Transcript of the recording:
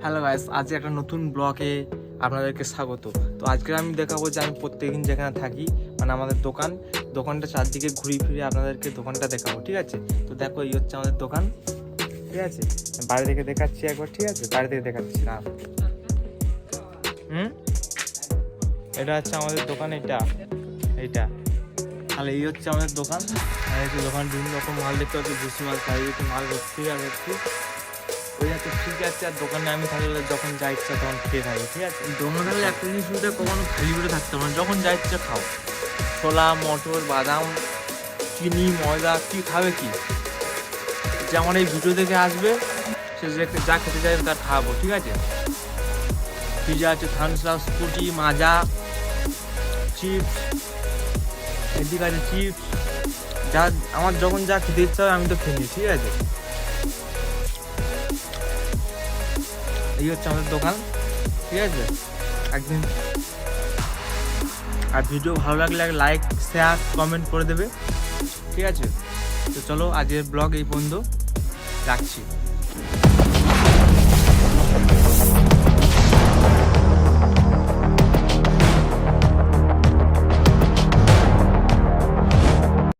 Hello guys, আজকে একটা নতুন ব্লগে আপনাদেরকে স্বাগত। তো আজকে আমি দেখাবো যে আমি প্রত্যেকদিন যেখানে থাকি, মানে আমাদের দোকানটা চারদিকে ঘুরিয়ে ফিরে আপনাদেরকে দোকানটা দেখাবো, ঠিক আছে? তো দেখো, এই হচ্ছে আমাদের দোকান, ঠিক আছে? বাইরে থেকে দেখাচ্ছি একবার, ঠিক আছে? বাইরে থেকে দেখাচ্ছি না। এটা হচ্ছে আমাদের দোকান, এইটা তাহলে এই হচ্ছে আমাদের দোকান। আর এই দোকান বিভিন্ন রকম মাল দেখতে পাচ্ছি, ভুসি মাল, চারিদিকে মাল ভর্তি আর ভর্তি। ওই যাতে ঠিক আছে। আর দোকানে আমি থাকলে যখন যা ইচ্ছা তখন খেয়ে থাকি, ঠিক আছে? দোকানে থাকলে একটা জিনিস শুধু কখনো খালি পেটে থাকতে হবে না, যখন যা ইচ্ছা খাও। ছোলা, মটর, বাদাম, চিনি, ময়দা, কি খাবে কি, যে আমার এই ভিডিও দেখে আসবে সে যা খেতে চাইবে তার খাওয়াবো, ঠিক আছে? পিজা আছে, থামস আপ, স্কুটি, মাজা, চিপস, এদিকে আছে চিপস, যা আমার যখন যা খেতে ইচ্ছা হবে আমি তো খেয়ে নিই, ঠিক আছে? এই হচ্ছে আমাদের দোকান, ঠিক আছে? একদিন আর ভিডিও ভালো লাগলে লাইক, শেয়ার, কমেন্ট করে দেবে, ঠিক আছে? তো চলো, আজকের ব্লগ এই পর্যন্ত, রাখছি।